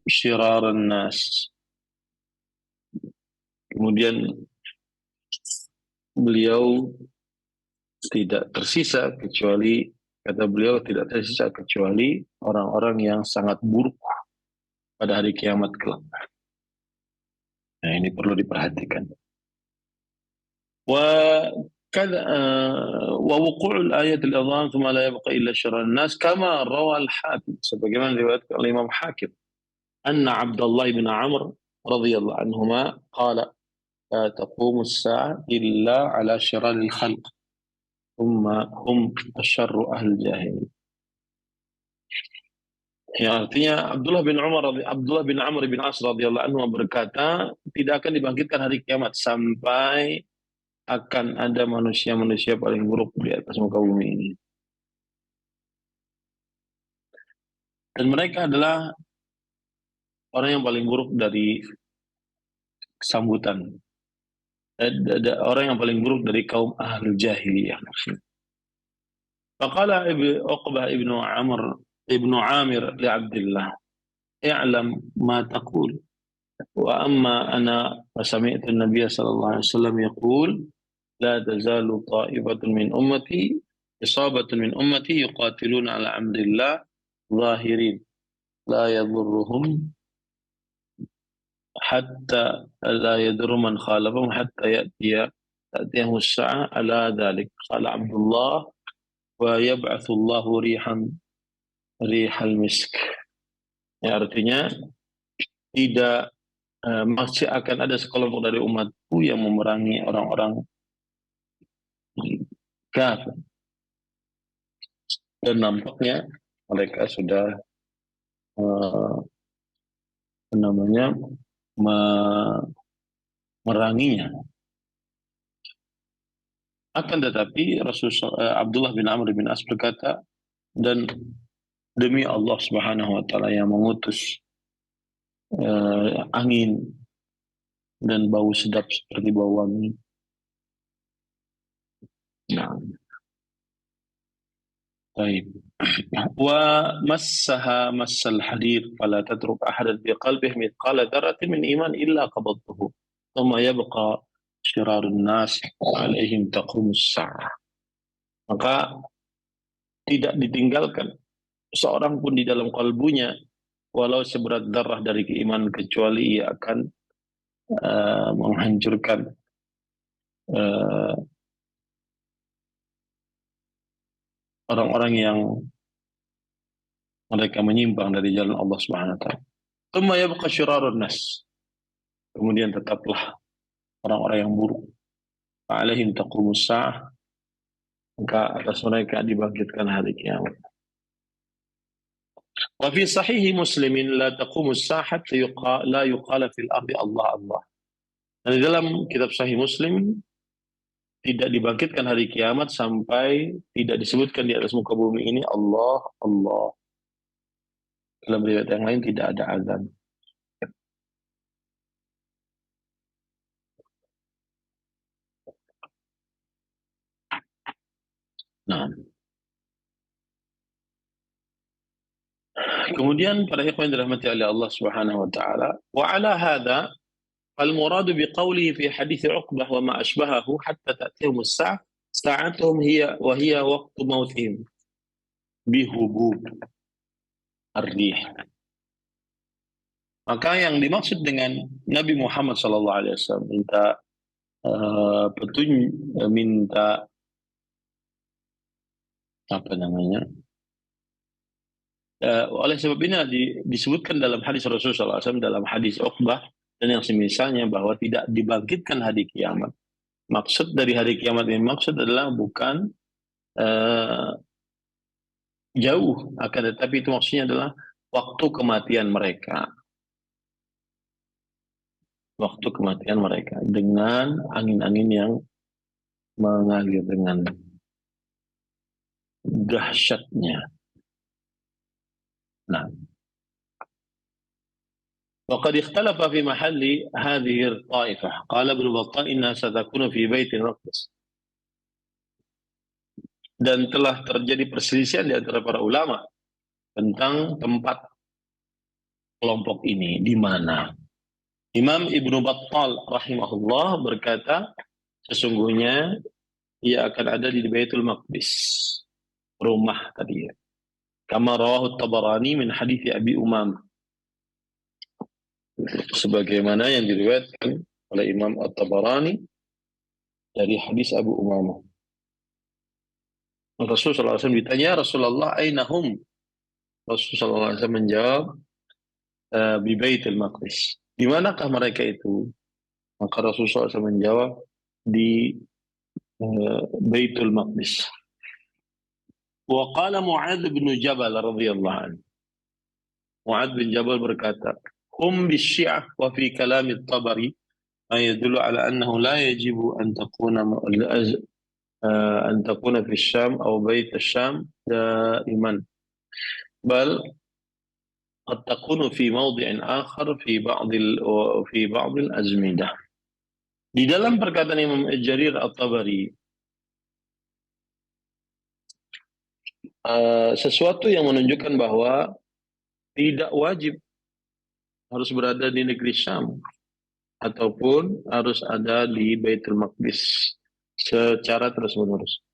syiraran nas. Kemudian beliau tidak tersisa kecuali, kata beliau, tidak tersisa kecuali orang-orang yang sangat buruk pada hari kiamat kelak. Nah, ini perlu diperhatikan. ووقوع الآية الأذان ثم لا يبقى إلا شر الناس كما روى الحاكم, sebagaimana diriwayatkan oleh Imam Hakim, أن عبد الله بن عمرو رضي الله عنهما قال لا تقوم الساعة إلا على شرار الخلق ثم هم الشر أهل الجاهلية. Ya, artinya Abdullah bin Amr bin As radhiyallahu anhu berkata, tidak akan dibangkitkan hari kiamat sampai akan ada manusia-manusia paling buruk di atas muka bumi ini. Dan mereka adalah orang yang paling buruk dari sambutan. Orang yang paling buruk dari kaum ahlul jahiliyah. Faqala Uqbah ibnu Amir li Abdullah, i'lam ma taqul. Wa amma ana fasami'tu an-nabiy sallallahu alaihi wasallam yaqul la tazalu ta'ifatun min ummati isabatun min ummati yuqatiluna ala amrillah zahirin la yadurruhum hatta la yadurru man khalafahum hatta ta'tiyahum as-sa'ah ala dhalik. Qala Abdullah wa yab'athu Allahu rihal misk. Ya, artinya tidak masih akan ada sekelompok dari umatku yang memerangi orang-orang kafir. Dan nampaknya mereka sudah eh, apa namanya meranginya. Akan tetapi Abdullah bin Amr bin As berkata, dan demi Allah Subhanahu wa taala yang mengutus angin dan bau sedap seperti bau wangi. Nah, baik. Wa massaha massal hadir fala tatruk ahadan fi qalbihi mithqala dzarratin min iman illa qabadtahu. Thumma yabqa syirarun nas alaihim taqumus sa'ah. Maka tidak ditinggalkan seorang pun di dalam kalbunya walau seberat darah dari keimanan kecuali ia akan menghancurkan uh, orang-orang yang mereka menyimpang dari jalan Allah Subhanahu wa taala. Tsumma yabqa syirarun nas. Kemudian tetaplah orang-orang yang buruk. Alaihim taqumus sa'ah. Maka atas mereka dibangkitkan hari kiamat. Wa fi sahih Muslimin la taqumus sa'ah la yuqala fil ardi Allah Allah. Dan di dalam kitab Sahih Muslim tidak dibangkitkan hari kiamat sampai tidak disebutkan di atas muka bumi ini Allah Allah. Dalam riwayat yang lain tidak ada azan. Nah, kemudian para ikhwan dirahmati oleh Allah Subhanahu wa taala, wa ala hadza al-murad biqawlihi fi hadits Uqbah wa ma ashbahahu hatta ta'tihum as-sa'ah sa'atuhum hiya wa hiya waqtu mautihim bihubub ar-rih. Maka yang dimaksud dengan Nabi Muhammad sallallahu alaihi wasallam minta minta apa namanya? Oleh sebab ini disebutkan dalam hadis Rasulullah SAW, dalam hadis Uqbah dan yang semisalnya, bahwa tidak dibangkitkan hari kiamat. Maksud dari hari kiamat ini maksud adalah bukan jauh, akan tetapi itu maksudnya adalah waktu kematian mereka. Waktu kematian mereka dengan angin-angin yang mengalir dengan dahsyatnya. Nah, وقد اختلف في محل هذه الطائفة. قال ابن بطال إنها ستكون في بيت المقدس. Dan telah terjadi perselisihan di antara para ulama tentang tempat kelompok ini di mana. Imam Ibnu Battal rahimahullah berkata, sesungguhnya ia akan ada di Baitul Maqdis, rumah tadi ya. Kama rawahu Tabarani min hadits Abi Umamah. Sebagaimana yang diriwayatkan oleh Imam At-Tabarani dari hadis Abu Umamah. Rasulullah SAW ditanya, Rasulullah ainahum? Rasulullah SAW menjawab, bi Baitul Maqdis. Di manakah mereka itu? Maka Rasulullah SAW menjawab, di Baitul Maqdis. Wa qala Mu'adz bin Jabal radhiyallahu anhu. Mu'adz bin Jabal berkata, bisyi'ah wa fi kalam at-Tabari ma yadullu ala annahu la yajibu an takuna fi Syam atau Bait Syam daiman. Bal قد تكون في موضع آخر في بعض الأزمنة. Di dalam perkataan Imam Jarir At-Tabari, sesuatu yang menunjukkan bahwa tidak wajib harus berada di negeri Syam ataupun harus ada di Baitul Maqdis secara terus-menerus.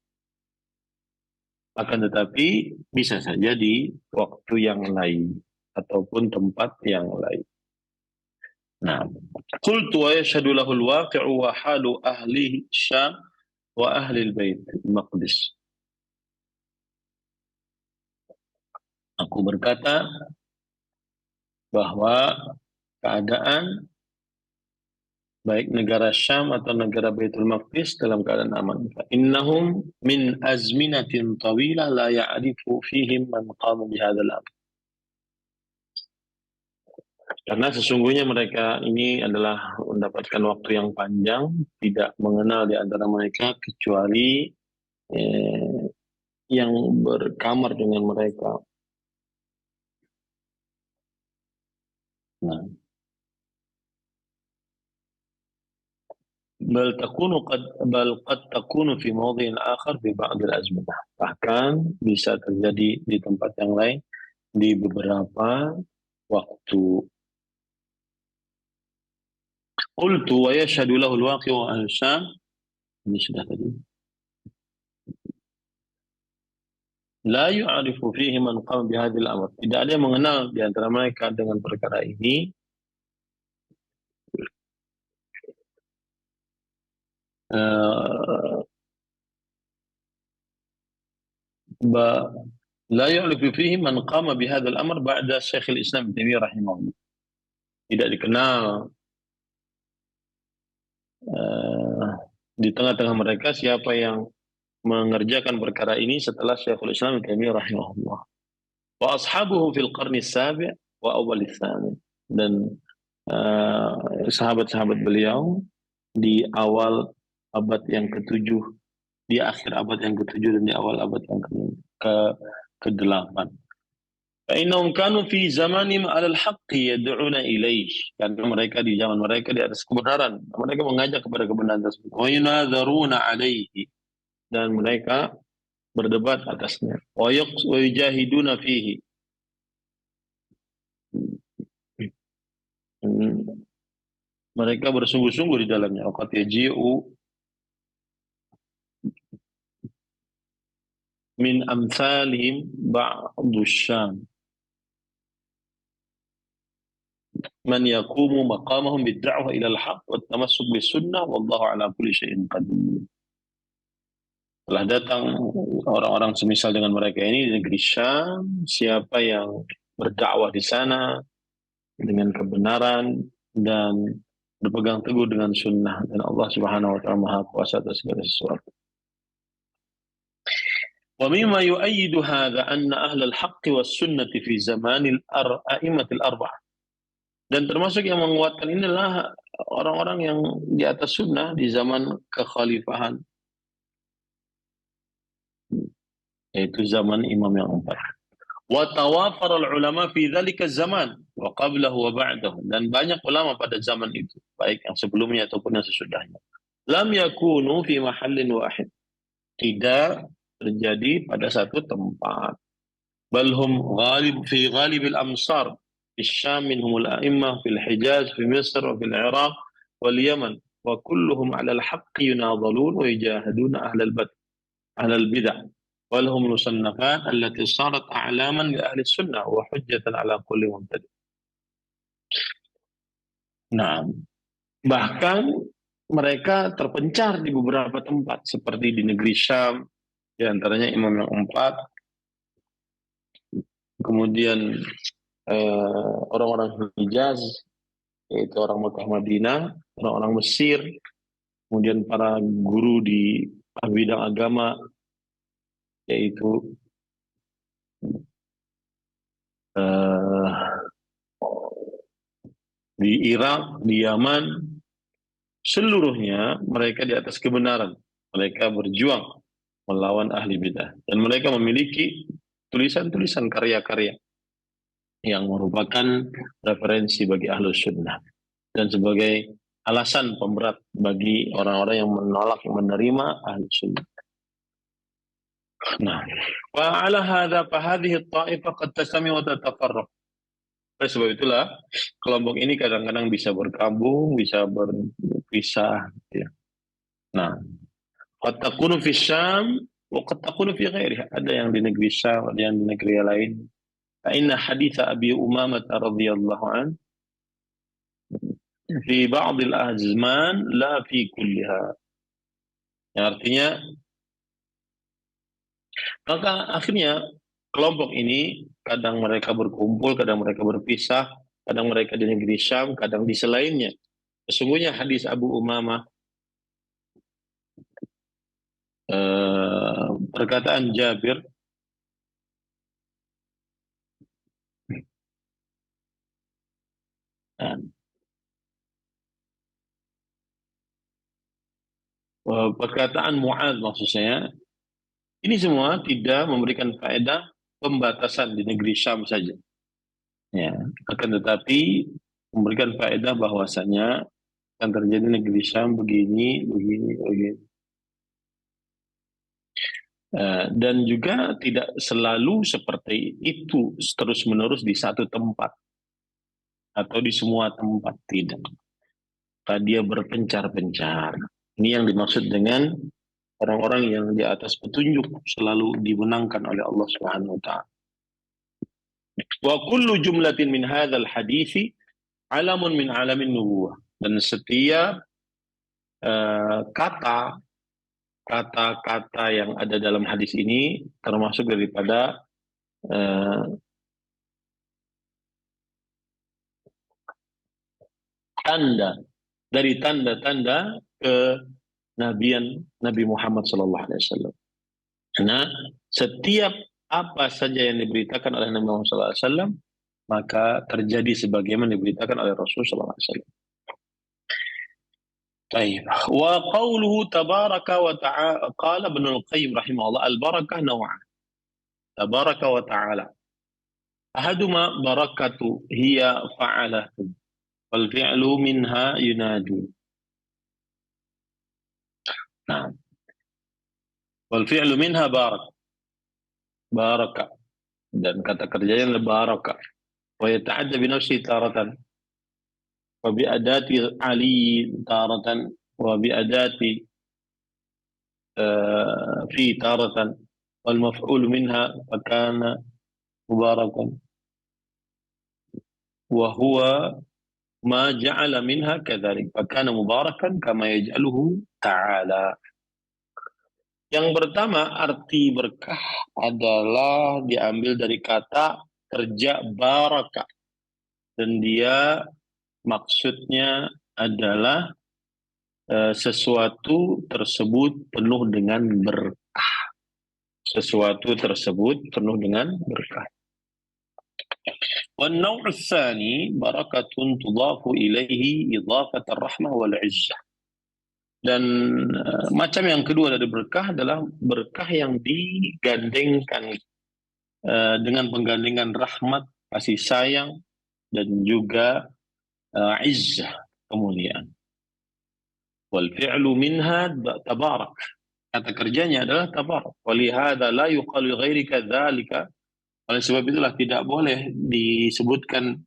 Akan tetapi bisa saja di waktu yang lain ataupun tempat yang lain. Nah, qultu wa yashhadu lahu al-waqi'u wa halu ahli Syam wa ahli al-Bait al-Maqdis. Aku berkata bahwa keadaan baik negara Syam atau negara Baitul Maqdis dalam keadaan aman. Innahum min azminatin tawilah la ya'rifu fihim man qama bihadzal amr. Karena sesungguhnya mereka ini adalah mendapatkan waktu yang panjang, tidak mengenal di antara mereka kecuali eh, yang berkamar dengan mereka. Nah, bal qad takunu fi mawdhi'in akhar fi ba'd al-azminah. Bahkan bisa terjadi di tempat yang lain di beberapa waktu. Qultu wa yashhadu lahu al-waqi' wa al-syam. Ini sudah tadi. La yu'arifu fihi man qama bihadzal amr. Tidak ada yang mengenal di antara mereka dengan perkara ini. Uh, La yu'rifu fihi man qama bihadzal amr ba'da Syekhul Islam Ibnu Taimiyah rahimahullah. Tidak dikenal uh, di tengah-tengah mereka siapa yang mengerjakan perkara ini setelah Syekhul Islam Ibnu Taimiyah rahimahullah. Wa ashabuhu fil qarni sabi' wa awal tsani. Dan sahabat-sahabat beliau di awal abad yang ketujuh, di akhir abad yang ketujuh dan di awal abad yang ke-8. Fa'innahum kanu fi zamanim 'alal haqqi yad'una ilaih. Karena mereka di zaman mereka di atas kebenaran, mereka mengajak kepada kebenaran tersebut. Wa yunadharuna 'alaihi, dan mereka berdebat atasnya. Wa yujahiduna fihi. Mereka bersungguh-sungguh di dalamnya. Waqad yaji'u min amsalihim ba'du syam man yaqumu maqamahum bid-da'wah ila al-haq wa tamassuk bis-sunnah wallahu ala kulli syai'in qadir. Telah datang orang-orang semisal dengan mereka ini di negeri Syam, siapa yang berdakwah di sana dengan kebenaran dan berpegang teguh dengan sunnah, dan Allah Subhanahu wa taala Maha Kuasa atas segala sesuatu. Wa mimma yu'ayyidu hadha anna ahlal haqqi was sunnati fi zamanil a'immatil arba'ah. Dan termasuk yang menguatkan ini adalah orang-orang yang di atas sunnah di zaman kekhalifahan, yaitu zaman imam yang 4. Wa tawafara al-ulama fi dzalika zaman wa qablahu wa ba'dahu. Dan banyak ulama pada zaman itu, baik yang sebelumnya ataupun yang sesudahnya. Lam yakunu fi mahallin wahid. Tidak terjadi pada satu tempat. Bal hum fi ghalib al-amsar. Fi Syam minhum al-a'immah, fil Hijaz, fi Misr, wa fil Iraq, wal Yaman. Wa kulluhum 'ala al-haqqi yunadhalun wa yujahiduna ahlal bid'ah. ولهم مصنفات التي صارت أعلاما لأهل السنة وحجة على كل مبتدئ. Nah, bahkan mereka terpencar di beberapa tempat seperti di negeri Syam, di antaranya Imam yang 4, kemudian orang-orang Hijaz, yaitu orang Mekah Madinah, orang-orang Mesir, kemudian para guru di bidang agama, yaitu di Irak, di Yaman, seluruhnya mereka di atas kebenaran. Mereka berjuang melawan ahli bidah. Dan mereka memiliki tulisan-tulisan karya-karya yang merupakan referensi bagi ahlu sunnah. Dan sebagai alasan pemberat bagi orang-orang yang menolak menerima ahlu sunnah. Nah, fa'ala hadha fahadhihi at-ta'ifah qad tasami wa tatafarraq. Oleh sebab itulah kelompok ini kadang-kadang bisa berkabung, bisa berpisah, ya. Nah, qad takunu fi Syam wa qad takunu fi ghairiha. Ada yang di negeri Syam, ada yang di negeri lain. Fa inna hadits Abi Umamah radhiyallahu an fi ba'd al-azman la fi kulliha. Yang artinya maka akhirnya kelompok ini kadang mereka berkumpul, kadang mereka berpisah, kadang mereka di negeri Syam, kadang di selainnya. Sesungguhnya hadis Abu Umamah, perkataan Jabir, perkataan Mu'adz maksud saya, ini semua tidak memberikan faedah pembatasan di negeri Syam saja. Ya, akan tetapi memberikan faedah bahwasanya akan terjadi negeri Syam begini, begini, begini. Dan juga tidak selalu seperti itu terus-menerus di satu tempat atau di semua tempat, tidak. Dia berpencar-pencar. Ini yang dimaksud dengan orang-orang yang di atas petunjuk selalu dimenangkan oleh Allah Subhanahu wa taala. Wa kullu jumlatin min hadzal hadithi alamun min alamin nubuwah. Dan setiap kata-kata yang ada dalam hadis ini termasuk daripada dari tanda-tanda kenabian Nabi Muhammad SAW. Karena setiap apa saja yang diberitakan oleh Nabi Muhammad SAW, maka terjadi sebagaimana diberitakan oleh Rasulullah SAW. Baik. Wa qawluhu tabaraka wa ta'ala, qala Ibnu Al-Qayyim rahimahullah, al-barakah naw'an. Tabaraka wa ta'ala. Ahaduma barakatu hiya fa'alatu. Wal fi'lu minha yunadi. Nah. Wal fi'lu minha baraka. Dan kata kerjanya adalah baraka. Wa yata'adda bi nafsi taratan. Wa bi adati ali taratan. Wa bi adati fi taratan. Wal maf'ul minha fakana mubarakan. Wa huwa ma ja'ala minha kadzalik. Fakana mubarakan kama yaj'aluhu ta'ala. Yang pertama, arti berkah adalah diambil dari kata kerja barakah. Dan dia maksudnya adalah sesuatu tersebut penuh dengan berkah. Sesuatu tersebut penuh dengan berkah. وَالنَّوْعُ الثَّانِي بَرَكَةٌ تُضَافُ إِلَيْهِ إِضَافَةَ الرَّحْمَةِ وَالْعِزَّةِ. Dan macam yang kedua dari berkah adalah berkah yang digandengkan dengan penggandengan rahmat, kasih sayang, dan juga izzah, kemuliaan. Wal fi'lu minha tabarak. Kata kerjanya adalah tabarak. Walihada la yuqalu ghairika dzalika. Oleh sebab itulah tidak boleh disebutkan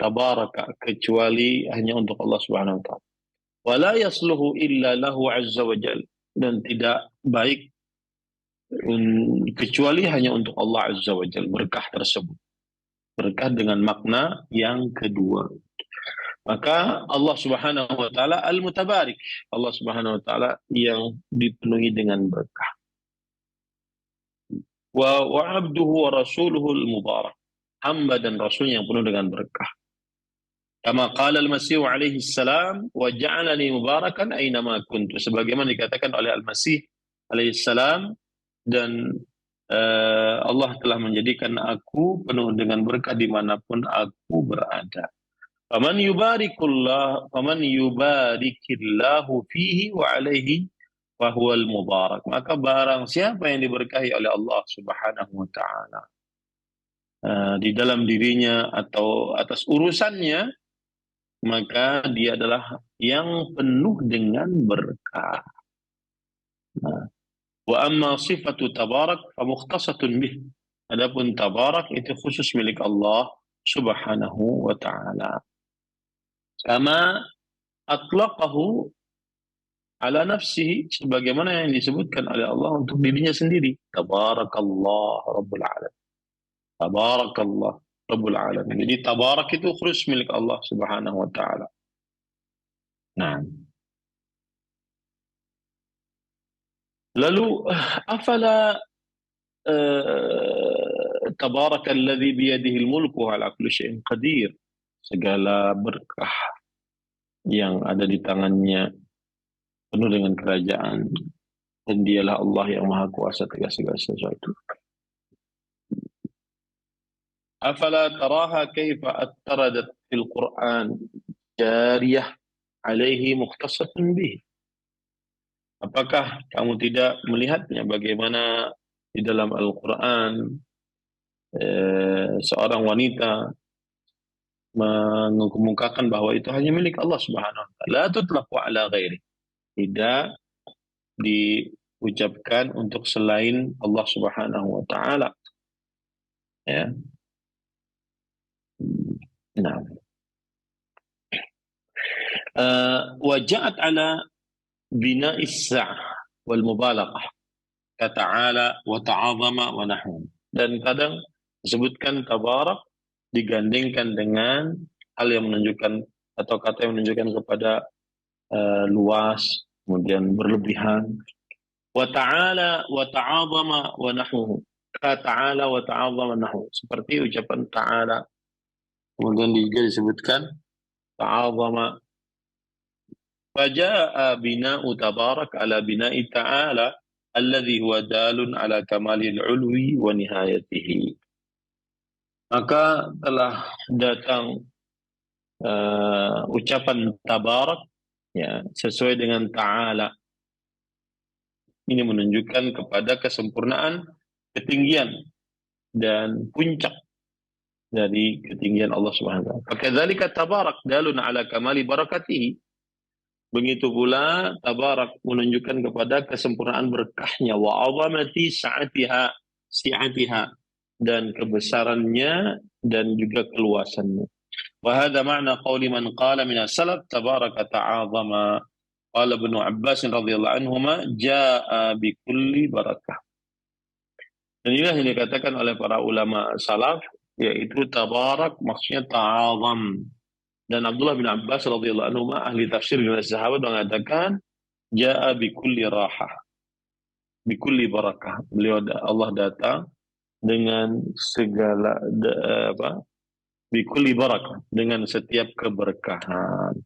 tabaraka kecuali hanya untuk Allah Subhanahu wa taala. Wala yasluhu illa lahu azza wa jal. Dan tidak baik kecuali hanya untuk Allah azza wa jal berkah tersebut. Berkah dengan makna yang kedua. Maka Allah Subhanahu wa taala al-mutabarik. Allah Subhanahu wa taala yang dipenuhi dengan berkah. Wa abduhu wa rasuluhu al-mubarak. Hamba dan rasul yang penuh dengan berkah. Kama qala al-Masih alaihi salam wa ja'alani mubarakan aynama kuntu. Sebagaimana dikatakan oleh al-Masih alaihi salam, dan Allah telah menjadikan aku penuh dengan berkah dimanapun aku berada. Faman yubarikillahu fihi wa alaihi fahuwal mubarak. Maka barang siapa yang diberkahi oleh Allah Subhanahu wa taala di dalam dirinya atau atas urusannya, maka dia adalah yang penuh dengan berkah. Wa amma sifatu tabarak fa mukhtasatun bih. Adapun tabarak itu khusus milik Allah Subhanahu wa taala. Kama atlaqahu ala nafsihi, sebagaimana yang disebutkan oleh Allah untuk dirinya sendiri. Tabarakallah Rabbul Alamin. Tabarakallah Rabbul Alamin. Jadi tabarak itu khusus milik Allah Subhanahu wa taala. Nah. Lalu afala tabarakalladzi biyadihi al-mulku ala kulli syai'in qadir. Segala berkah yang ada di tangannya penuh dengan kerajaan, dan dialah Allah yang maha kuasa atas segala sesuatu. Afala taraha kaifa attaradat fil Qur'an jariyah alaihi mukhtasatun bih. Apakah kamu tidak melihatnya bagaimana di dalam Al-Quran seorang wanita mengemukakan bahwa itu hanya milik Allah Subhanahu wa taala, la tutlaqu ala ghairi. Tidak diucapkan untuk selain Allah Subhanahu wa taala. Ya. Nah, waja'at ala bina'is sa'ah wal mubalaghah ka ta'ala wa ta'azama wa nahwu. Dan kadang disebutkan tabarak digandingkan dengan hal yang menunjukkan atau kata yang menunjukkan kepada luas, kemudian berlebihan. Wa ta'ala wa ta'azama wa nahwu. Ka ta'ala wa ta'azama nahwu. Seperti ucapan ta'ala. Kemudian juga disebutkan ta'azama. Faja'a bina'u tabarak ala bina'i ta'ala alladhi huwa dalun ala kamalil ulwi wa nihayatihi. Maka telah datang ucapan tabarak, ya, sesuai dengan ta'ala. Ini menunjukkan kepada kesempurnaan, ketinggian, dan puncak dari ketinggian Allah Subhanahu wa taala. Fakadzalika tabarak dalun ala kamali barakatihi. Begitu pula tabarak menunjukkan kepada kesempurnaan berkahnya, wa 'azamati si'atiha, dan kebesarannya dan juga keluasannya. Wa hadha ma'na qauli man qala min as-salaf tabaraka ta'azama. Qala Ibnu Abbas radhiyallahu anhuma jaa'a bi kulli barakah. Dan inilah yang dikatakan oleh para ulama salaf, yaitu tabarak maksudnya ta'azam. Dan Abdullah bin Abbas radhiyallahu anhuma ahli tafsir dan sahabat mengatakan jaa'a bi kulli rahah, bi kulli barakah. Beliau Allah datang dengan segala bi kulli barakah, dengan setiap keberkahan.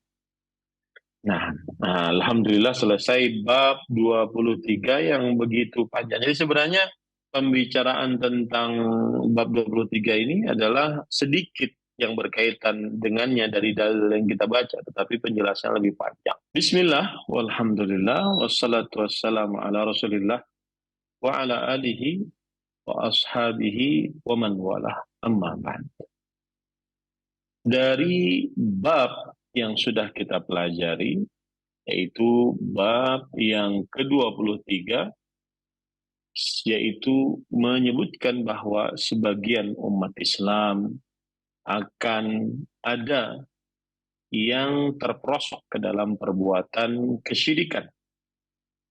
Nah, alhamdulillah selesai bab 23 yang begitu panjang. Jadi sebenarnya pembicaraan tentang bab 23 ini adalah sedikit yang berkaitan dengannya dari dalil yang kita baca, tetapi penjelasan lebih panjang. Bismillah, walhamdulillah, wassalatu wassalamu ala rasulillah, wa ala alihi, wa ashabihi, wa man walah, amma ba'd. Dari bab yang sudah kita pelajari, yaitu bab yang ke-23, yaitu menyebutkan bahwa sebagian umat Islam akan ada yang terperosok ke dalam perbuatan kesyirikan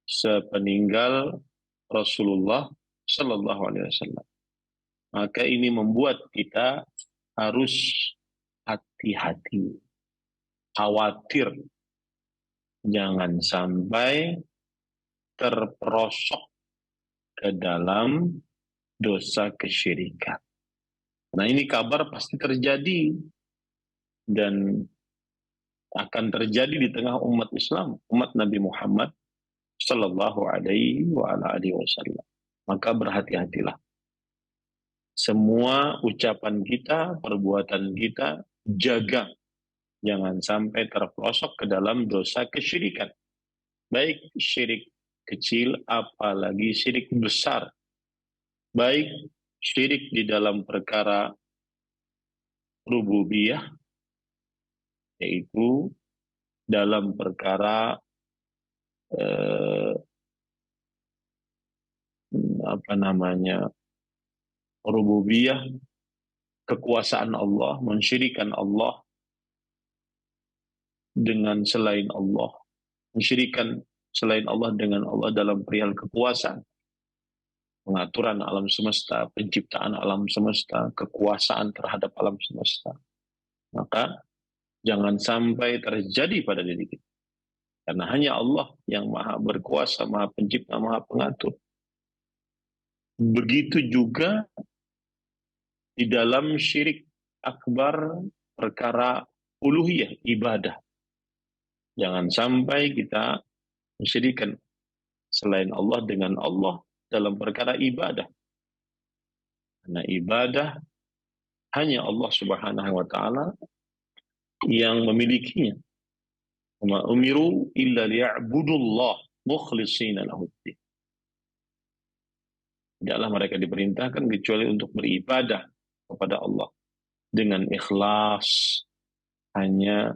sepeninggal Rasulullah Sallallahu Alaihi Wasallam. Maka ini membuat kita harus hati-hati, khawatir jangan sampai terperosok ke dalam dosa kesyirikan. Nah, ini kabar pasti terjadi dan akan terjadi di tengah umat Islam, umat Nabi Muhammad Sallallahu Alaihi Wasallam. Maka berhati-hatilah. Semua ucapan kita, perbuatan kita, jaga jangan sampai terperosok ke dalam dosa kesyirikan. Baik syirik kecil, apalagi syirik besar. Baik syirik di dalam perkara rububiyah, yaitu dalam perkara rububiyah, kekuasaan Allah, mensyirikan Allah dengan selain Allah, mensyirikan selain Allah dengan Allah dalam perihal kekuasaan, pengaturan alam semesta, penciptaan alam semesta, kekuasaan terhadap alam semesta. Maka jangan sampai terjadi pada diri kita. Karena hanya Allah yang maha berkuasa, maha pencipta, maha pengatur. Begitu juga di dalam syirik akbar perkara uluhiyah, ibadah. Jangan sampai kita mensyirikkan selain Allah dengan Allah dalam perkara ibadah. Karena ibadah hanya Allah Subhanahu wa taala yang memilikinya. Wa umiru illa liya'budullah mukhlishina lahuddin. Tidaklah mereka diperintahkan kecuali untuk beribadah kepada Allah dengan ikhlas, hanya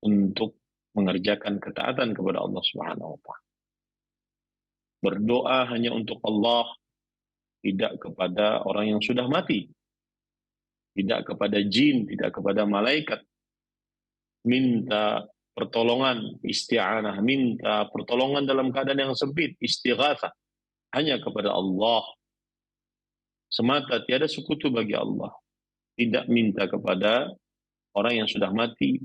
untuk mengerjakan ketaatan kepada Allah Subhanahu wa taala. Berdoa hanya untuk Allah, tidak kepada orang yang sudah mati, tidak kepada jin, tidak kepada malaikat. Minta pertolongan, isti'anah, minta pertolongan dalam keadaan yang sempit, istighatsah, hanya kepada Allah semata, tiada sekutu bagi Allah. Tidak minta kepada orang yang sudah mati,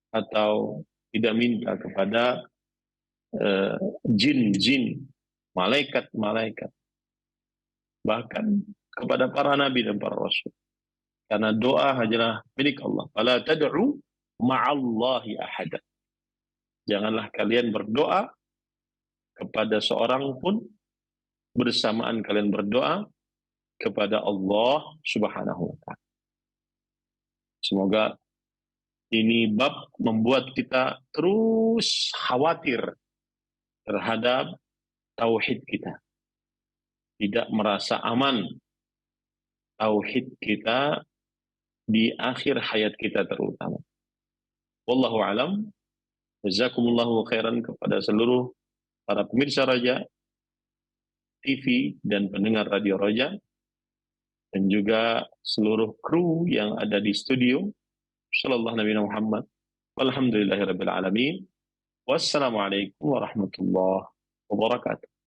atau tidak minta kepada jin-jin, malaikat-malaikat, bahkan kepada para nabi dan para rasul. Karena doa hanyalah milik Allah. Fala tad'u ma'allahi ahada. Janganlah kalian berdoa kepada seorang pun bersamaan kalian berdoa kepada Allah Subhanahu wa taala. Semoga ini bab membuat kita terus khawatir terhadap tauhid kita. Tidak merasa aman tauhid kita di akhir hayat kita terutama. Wallahu alam. Jazakumullahu khairan kepada seluruh para pemirsa Raja TV dan pendengar Radio Raja, dan juga seluruh kru yang ada di studio. Sallallahu Nabi Muhammad. Walhamdulillahirabbil alamin. Wassalamualaikum warahmatullahi wabarakatuh.